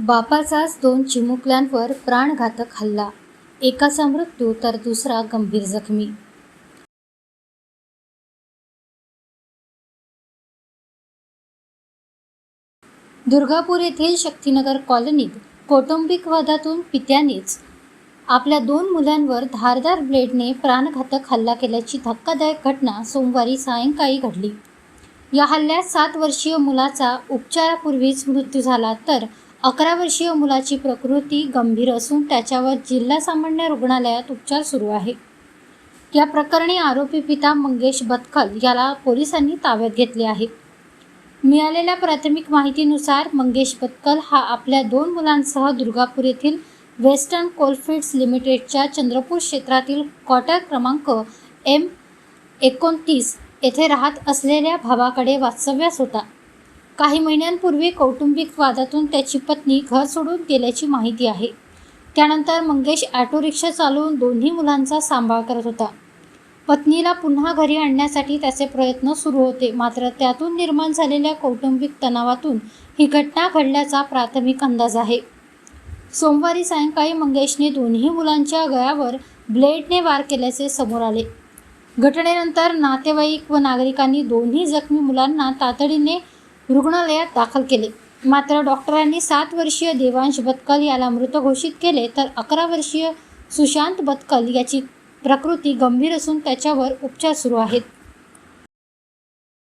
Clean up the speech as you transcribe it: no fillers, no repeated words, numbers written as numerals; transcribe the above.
बापाचाच 2 चिमुकल्यांवर प्राणघातक हल्ला, एकाचा मृत्यू तर दुसरा गंभीर जखमी. दुर्गापूर येथील शक्तिनगर कॉलनीत कौटुंबिक वादातून पित्यानेच आपल्या 2 मुलांवर धारदार ब्लेडने प्राणघातक हल्ला केल्याची धक्कादायक घटना सोमवारी सायंकाळी घडली. या हल्ल्यात 7 वर्षीय मुलाचा उपचारापूर्वीच मृत्यू झाला, तर 11 वर्षीय मुलाची प्रकृती गंभीर असून त्याच्यावर जिल्हा सामान्य रुग्णालयात उपचार सुरू आहेत. या प्रकरणी आरोपी पिता मंगेश बतकल याला पोलिसांनी ताब्यात घेतले आहे. मिळालेल्या प्राथमिक माहितीनुसार मंगेश बतकल हा आपल्या 2 मुलांसह दुर्गापूर येथील वेस्टर्न कोलफील्ड्स लिमिटेडच्या चंद्रपूर क्षेत्रातील क्वार्टर क्रमांक M29 येथे राहत असलेल्या भावाकडे वास्तव्यास होता. काही महिन्यांपूर्वी कौटुंबिक वादातून त्याची पत्नी घर सोडून गेल्याची माहिती आहे. त्यानंतर मंगेश ऑटो रिक्षा चालवून दोन्ही मुलांचा सांभाळ करत होता. पत्नीला पुन्हा घरी आणण्यासाठी त्याचे प्रयत्न सुरू होते, मात्र त्यातून निर्माण झालेल्या कौटुंबिक तणावातून ही घटना घडल्याचा प्राथमिक अंदाज आहे. सोमवारी सायंकाळी मंगेशने दोन्ही मुलांच्या गळ्यावर ब्लेडने वार केल्याचे समोर आले. घटनेनंतर नातेवाईक व नागरिकांनी दोन्ही जखमी मुलांना तातडीने रुग्णालयात दाखल केले, मात्र डॉक्टरांनी 7 वर्षीय देवांश बतकल याला मृत घोषित केले, तर 11 वर्षीय सुशांत बतकल याची प्रकृती गंभीर असून त्याच्यावर उपचार सुरू आहेत.